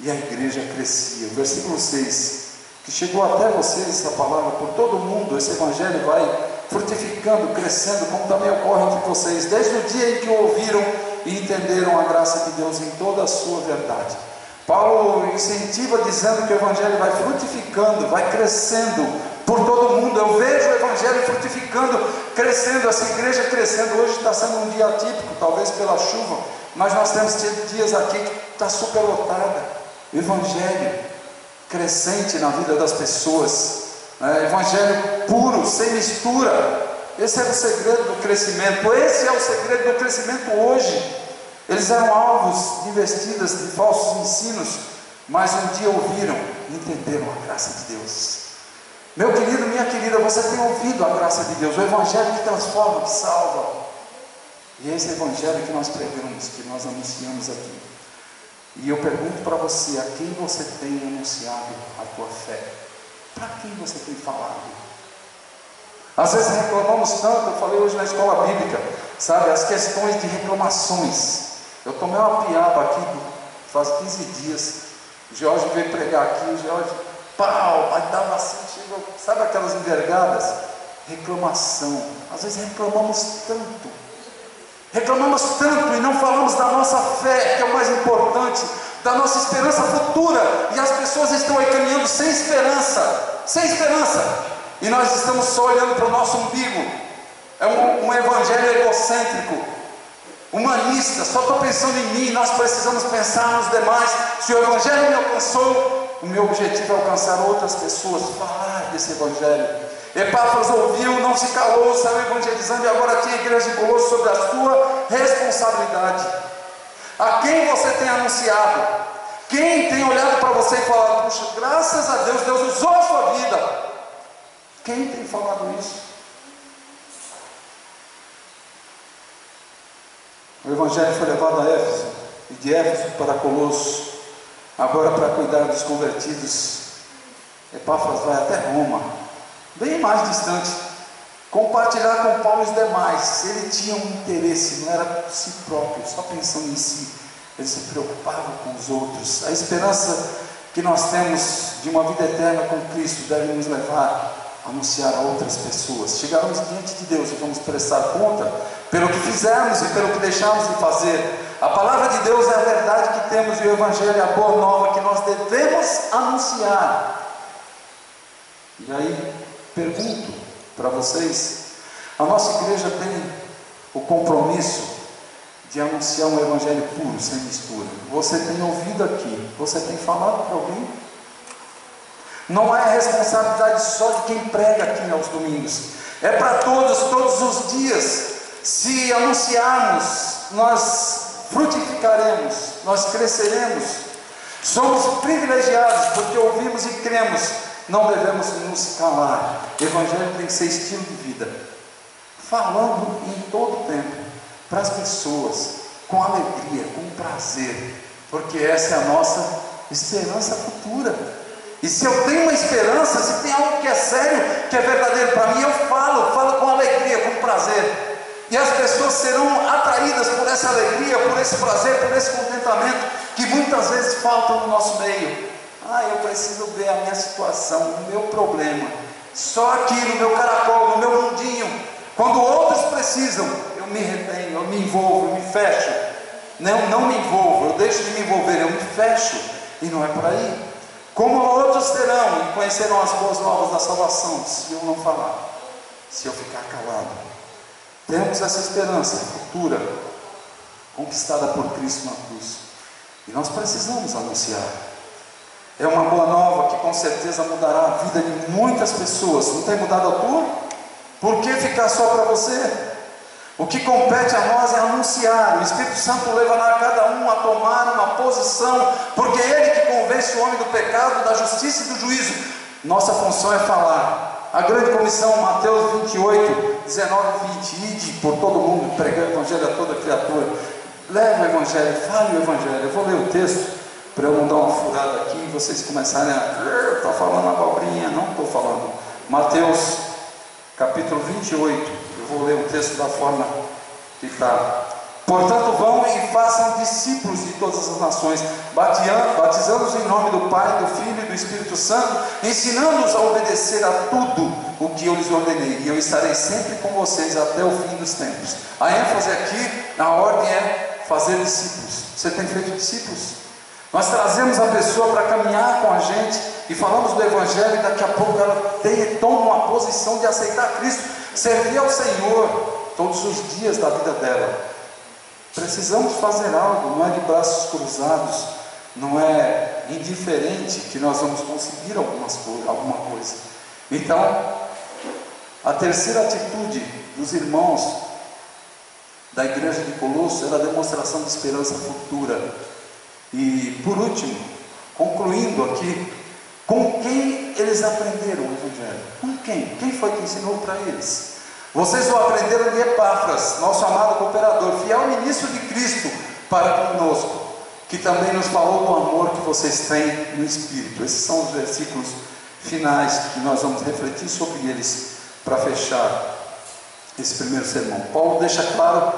e a igreja crescia. Versículo 6: que chegou até vocês essa palavra por todo o mundo, esse Evangelho vai frutificando, crescendo, como também ocorre entre vocês, desde o dia em que o ouviram e entenderam a graça de Deus em toda a sua verdade. Paulo incentiva dizendo que o Evangelho vai frutificando, vai crescendo por por todo mundo. Eu vejo o Evangelho frutificando, crescendo, essa igreja crescendo. Hoje está sendo um dia atípico, talvez pela chuva, mas nós temos tido dias aqui que está super lotada. Evangelho crescente na vida das pessoas, evangelho puro, sem mistura. Esse é o segredo do crescimento. Esse é o segredo do crescimento hoje. Eles eram alvos de investidas de falsos ensinos, mas um dia ouviram e entenderam a graça de Deus. Meu querido, minha querida, você tem ouvido a graça de Deus, o evangelho que transforma, que salva. E esse evangelho que nós pregamos, que nós anunciamos aqui. E eu pergunto para você, a quem você tem anunciado a tua fé? Para quem você tem falado? Às vezes reclamamos tanto, eu falei hoje na escola bíblica, sabe, as questões de reclamações. Eu tomei uma piaba aqui, faz 15 dias, o Jorge veio pregar aqui, o Jorge, pau, mas dava assim, chegou, sabe aquelas envergadas? Reclamação. Às vezes reclamamos tanto e não falamos da nossa fé, que é o mais importante, da nossa esperança futura, e as pessoas estão aí caminhando sem esperança, e nós estamos só olhando para o nosso umbigo. É um evangelho egocêntrico, humanista, só estou pensando em mim. Nós precisamos pensar nos demais. Se o evangelho me alcançou, o meu objetivo é alcançar outras pessoas, falar desse evangelho. Epáfras ouviu, não se calou, saiu evangelizando, e agora tinha a igreja de Colossos sobre a sua responsabilidade. A quem você tem anunciado? Quem tem olhado para você e falado, puxa, graças a Deus, Deus usou a sua vida? Quem tem falado isso? O evangelho foi levado a Éfeso, e de Éfeso para Colossos, agora para cuidar dos convertidos. Epáfras vai até Roma, bem mais distante, compartilhar com Paulo os demais. Ele tinha um interesse, não era por si próprio, só pensando em si. Ele se preocupava com os outros. A esperança que nós temos de uma vida eterna com Cristo deve nos levar a anunciar a outras pessoas. Chegaremos diante de Deus e vamos prestar conta pelo que fizermos e pelo que deixamos de fazer. A palavra de Deus é a verdade que temos, e o evangelho é a boa nova que nós devemos anunciar. E aí pergunto para vocês, a nossa igreja tem o compromisso de anunciar um evangelho puro, sem mistura. Você tem ouvido aqui, você tem falado para alguém? Não é responsabilidade só de quem prega aqui aos domingos, é para todos os dias. Se anunciarmos, nós frutificaremos, nós cresceremos. Somos privilegiados porque ouvimos e cremos. Não devemos nos calar. O evangelho tem que ser estilo de vida, falando em todo o tempo para as pessoas, com alegria, com prazer, porque essa é a nossa esperança futura. E se eu tenho uma esperança, se tem algo que é sério, que é verdadeiro para mim, eu falo com alegria, com prazer. E as pessoas serão atraídas por essa alegria, por esse prazer, por esse contentamento que muitas vezes falta no nosso meio. Eu preciso ver a minha situação, o meu problema, só aqui no meu caracol, no meu mundinho. Quando outros precisam, eu me retenho, eu me envolvo, eu me fecho. Não me envolvo, eu deixo de me envolver, eu me fecho. E não é por aí. Como outros terão e conhecerão as boas novas da salvação, se eu não falar, se eu ficar calado. Temos essa esperança futura, conquistada por Cristo na cruz, e nós precisamos anunciar. É uma boa nova que com certeza mudará a vida de muitas pessoas. Não tem mudado a tua? Por que ficar só para você? O que compete a nós é anunciar. O Espírito Santo levará cada um a tomar uma posição, porque é Ele que convence o homem do pecado, da justiça e do juízo. Nossa função é falar. A grande comissão, Mateus 28, 19 e 20, ide por todo mundo, pregar o evangelho a toda criatura. Leve o evangelho, fale o evangelho. Eu vou ler o texto para eu não dar uma furada aqui e vocês começarem a está falando abobrinha. Não estou falando. Mateus capítulo 28, eu vou ler o texto da forma que está. Portanto, vão e façam discípulos de todas as nações, batizando-os em nome do Pai, do Filho e do Espírito Santo, ensinando-os a obedecer a tudo o que eu lhes ordenei, e eu estarei sempre com vocês até o fim dos tempos. A ênfase aqui, na ordem, é fazer discípulos. Você tem feito discípulos? Nós trazemos a pessoa para caminhar com a gente e falamos do Evangelho, e daqui a pouco ela toma uma posição de aceitar Cristo, servir ao Senhor todos os dias da vida dela. Precisamos fazer algo, não é de braços cruzados, não é indiferente que nós vamos conseguir alguma coisa. Então, a terceira atitude dos irmãos da igreja de Colossos era a demonstração de esperança futura. E por último, concluindo aqui, com quem eles aprenderam o Evangelho? Com quem? Quem foi que ensinou para eles? Vocês o aprenderam de Epáfras, nosso amado cooperador, fiel ministro de Cristo para conosco, que também nos falou do amor que vocês têm no Espírito. Esses são os versículos finais que nós vamos refletir sobre eles para fechar esse primeiro sermão. Paulo deixa claro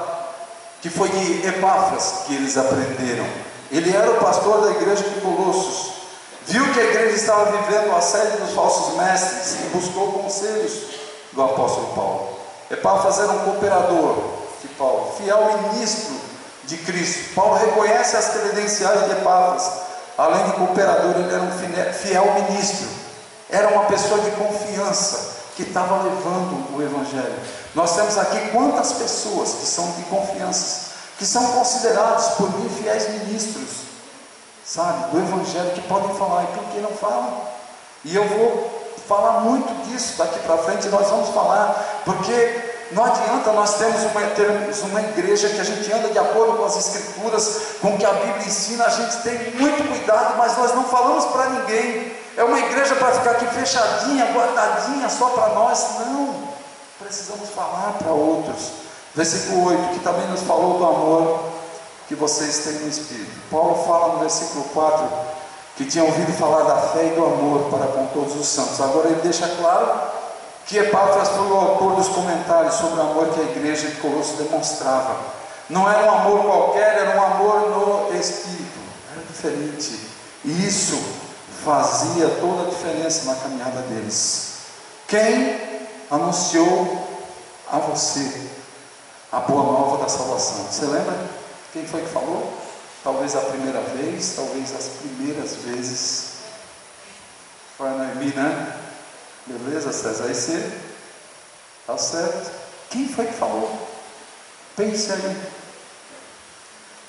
que foi de Epáfras que eles aprenderam. Ele era o pastor da igreja de Colossos, viu que a igreja estava vivendo o assédio dos falsos mestres e buscou conselhos do apóstolo Paulo. Epáfras era um cooperador de Paulo, fiel ministro de Cristo. Paulo reconhece as credenciais de Epáfras. Além de cooperador, ele era um fiel ministro, era uma pessoa de confiança, que estava levando o Evangelho. Nós temos aqui quantas pessoas que são de confiança, que são considerados por mim fiéis ministros, sabe, do Evangelho, que podem falar, e por que não falam? E eu vou falar muito disso daqui para frente, nós vamos falar, porque não adianta nós termos uma igreja que a gente anda de acordo com as Escrituras, com o que a Bíblia ensina, a gente tem muito cuidado, mas nós não falamos para ninguém. É uma igreja para ficar aqui fechadinha, guardadinha, só para nós. Não, precisamos falar para outros. Versículo 8, que também nos falou do amor que vocês têm no Espírito. Paulo fala no versículo 4, que tinha ouvido falar da fé e do amor para com todos os santos. Agora ele deixa claro que Epáfras foi o autor dos comentários sobre o amor que a igreja de Colossos demonstrava. Não era um amor qualquer, era um amor no Espírito, era diferente, e isso fazia toda a diferença na caminhada deles. Quem anunciou a você a boa nova da salvação? Você lembra quem foi que falou? Talvez a primeira vez, talvez as primeiras vezes. Foi a Noemi, né? Beleza, César? Aí você está certo. Quem foi que falou? Pense aí.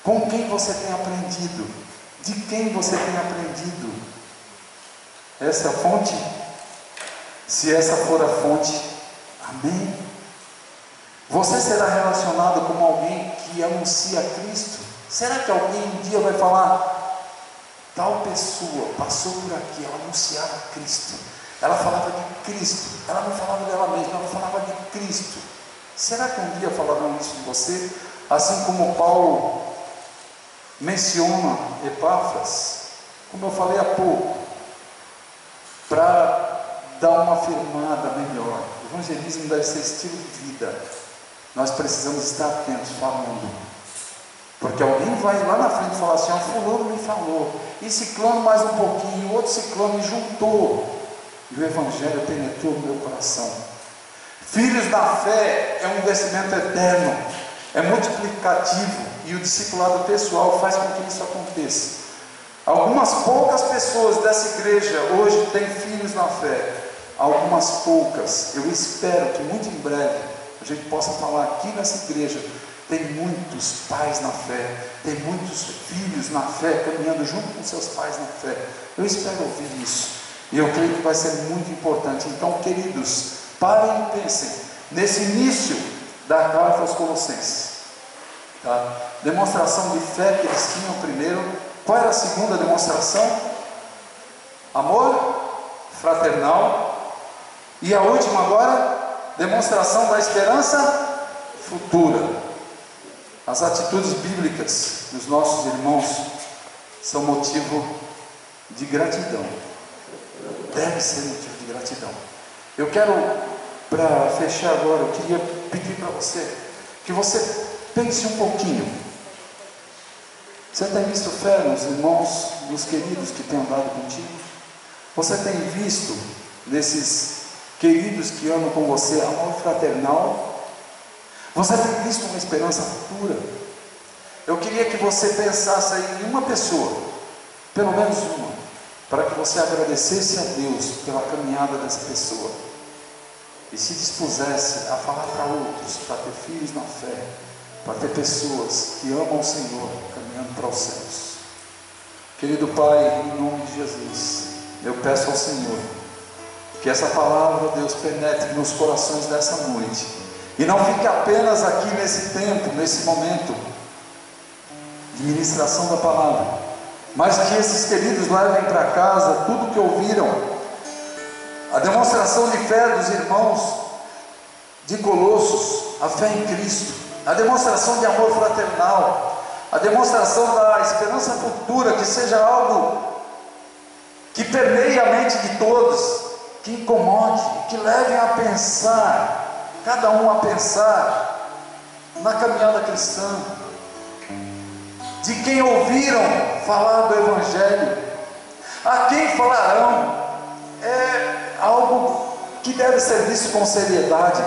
Com quem você tem aprendido? De quem você tem aprendido? Essa é a fonte? Se essa for a fonte, amém. Você será relacionado como alguém que anuncia Cristo? Será que alguém um dia vai falar, tal pessoa passou por aqui, ela anunciava Cristo, ela falava de Cristo, ela não falava dela mesma, ela falava de Cristo? Será que um dia falarão isso de você? Assim como Paulo menciona Epáfras, como eu falei há pouco, para dar uma afirmada melhor. O evangelismo deve ser estilo de vida. Nós precisamos estar atentos, falando, porque alguém vai lá na frente e falar assim, fulano me falou, e ciclano mais um pouquinho, outro ciclano me juntou, e o evangelho penetrou no meu coração. Filhos da fé é um investimento eterno, é multiplicativo, e o discipulado pessoal faz com que isso aconteça. Algumas poucas pessoas dessa igreja hoje têm filhos na fé, algumas poucas. Eu espero que muito em breve a gente possa falar aqui nessa igreja, tem muitos pais na fé, tem muitos filhos na fé, caminhando junto com seus pais na fé. Eu espero ouvir isso, e eu creio que vai ser muito importante. Então, queridos, parem e pensem nesse início da carta aos Colossenses, tá? Demonstração de fé que eles tinham primeiro. Qual era a segunda demonstração? Amor fraternal. E a última agora, demonstração da esperança futura. As atitudes bíblicas dos nossos irmãos são motivo de gratidão. Deve ser motivo de gratidão. Eu quero, para fechar agora, eu queria pedir para você que você pense um pouquinho. Você tem visto fé nos irmãos, nos queridos que têm andado contigo? Você tem visto nesses queridos que andam com você amor fraternal? Você tem visto uma esperança futura? Eu queria que você pensasse aí em uma pessoa, pelo menos uma, para que você agradecesse a Deus pela caminhada dessa pessoa e se dispusesse a falar para outros, para ter filhos na fé, para ter pessoas que amam o Senhor caminhando para os céus. Querido Pai, em nome de Jesus, eu peço ao Senhor que essa palavra, Deus, penetre nos corações dessa noite e não fique apenas aqui nesse tempo, nesse momento de ministração da palavra, mas que esses queridos levem para casa tudo que ouviram, a demonstração de fé dos irmãos de Colossos, a fé em Cristo, a demonstração de amor fraternal, a demonstração da esperança futura, que seja algo que permeie a mente de todos, que incomode, que levem a pensar, cada um a pensar na caminhada cristã, de quem ouviram falar do Evangelho, a quem falarão. É algo que deve ser visto com seriedade,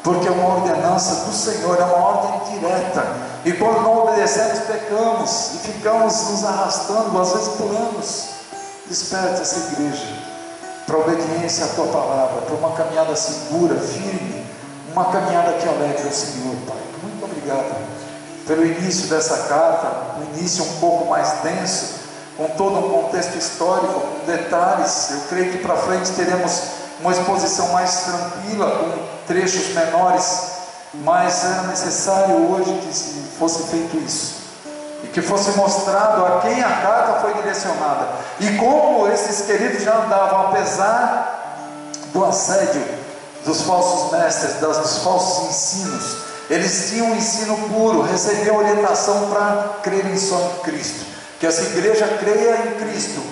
porque é uma ordenança do Senhor, é uma ordem direta, e quando não obedecemos, pecamos, e ficamos nos arrastando, às vezes por anos. Desperta essa igreja para a obediência à Tua palavra, para uma caminhada segura, firme, uma caminhada que alegre ao Senhor, Pai. Muito obrigado pelo início dessa carta, um início um pouco mais denso, com todo um contexto histórico, com detalhes. Eu creio que para frente teremos uma exposição mais tranquila, com trechos menores, mas era necessário hoje que fosse feito isso, e que fosse mostrado a quem a carta foi direcionada, e como esses queridos já andavam, apesar do assédio dos falsos mestres, dos falsos ensinos, eles tinham um ensino puro, recebiam orientação para crerem só em Cristo, que essa igreja creia em Cristo,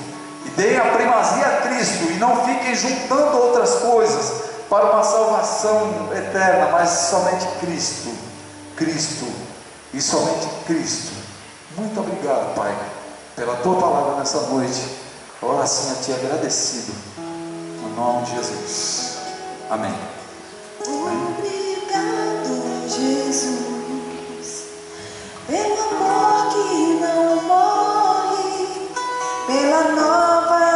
e dê a primazia a Cristo, e não fiquem juntando outras coisas para uma salvação eterna, mas somente Cristo, Cristo e somente Cristo. Muito obrigado, Pai, pela Tua palavra nessa noite. Oro assim a Ti agradecido, no nome de Jesus. Amém. Obrigado, Jesus, pelo amor que não morre, pela nova